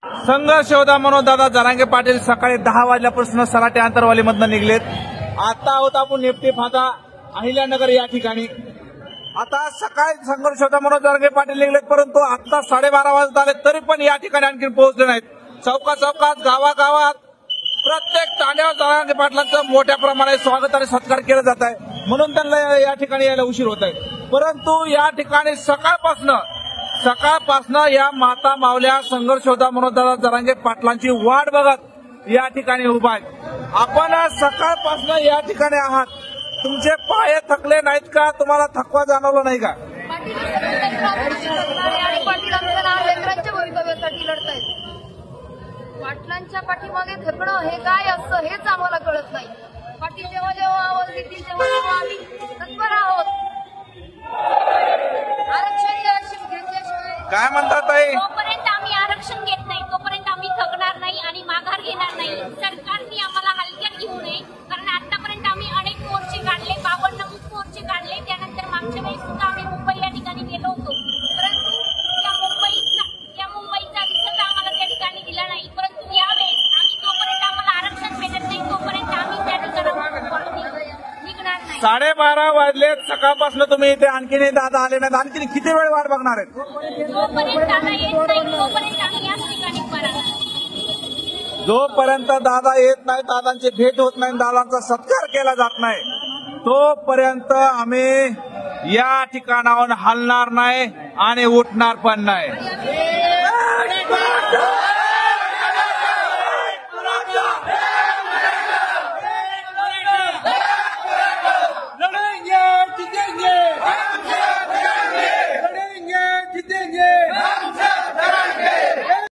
संघर्ष होता म्हणून दादा जरांगे पाटील सकाळी 10 वाजल्यापासून सराटे आंतरवालीमधून निघलेत। आता आहोत आपण नेप्टी फाटा अहिल्यानगर या ठिकाणी। आता सकाळी संघर्ष होता म्हणून जरांगे पाटील निघलेत, परंतु आता 12:30 वाजत आले तरी पण या ठिकाणी आणखी पोहोचले नाहीत। चौकात गावागावात प्रत्येक तांड्यावर जरांगे पाटलांचं मोठ्या प्रमाणात स्वागत आणि सत्कार केला जात आहे, म्हणून त्यांना या ठिकाणी यायला उशीर होत आहे। परंतु या ठिकाणी सकाळपासनं या माता मावल्या संघर्ष होता म्हणून दादा जरांगे पाटलांची वाट बघत या ठिकाणी उभा आहेत। आपण सकाळपासनं या ठिकाणी आहात, तुमचे पाय थकले नाहीत का? तुम्हाला थकवा जाणवला नाही का? भवितव्यासाठी लढतायत। पाटलांच्या पाठीमागे थकणं हे काय असतं हेच आम्हाला कळत नाही। पाटील जेव्हा जेव्हा आवाज देतील तेव्हा आम्ही तत्पर आहोत। आरक्षण घेतल्याशिवाय काय म्हणतात ताई? तोपर्यंत आम्ही आरक्षण घेत नाही, तोपर्यंत आम्ही थकणार नाही आणि माघार घेणार नाही। सरकारने आम्हाला हलक्यात घेऊ नये, कारण आतापर्यंत आम्ही अनेक मोर्चे काढले, 52 मोर्चे काढले। त्यानंतर मागच्या वेळेस सुद्धा आम्ही मुंबई या ठिकाणी गेलो होतो, परंतु त्या मुंबईचा रिझल्ट आम्हाला त्या ठिकाणी दिला नाही। परंतु यावेळेस आम्ही जोपर्यंत आम्हाला आरक्षण भेटत नाही तोपर्यंत आम्ही त्या ठिकाणी निघणार नाही। 12:30 वाजले, सकाळपासून तुम्ही इथे आणखीन दादा आले नाहीत, आणखीन किती वेळ वाट बघणार आहेत? जोपर्यंत दादा येत नाही तोपर्यंत आम्ही याच ठिकाणी उभा राहणार। जोपर्यंत दादा येत नाही, दादांची भेट होत नाही, दादांचा सत्कार केला जात नाही, तोपर्यंत आम्ही या ठिकाणाहून हलणार नाही आणि उठणार पण नाही।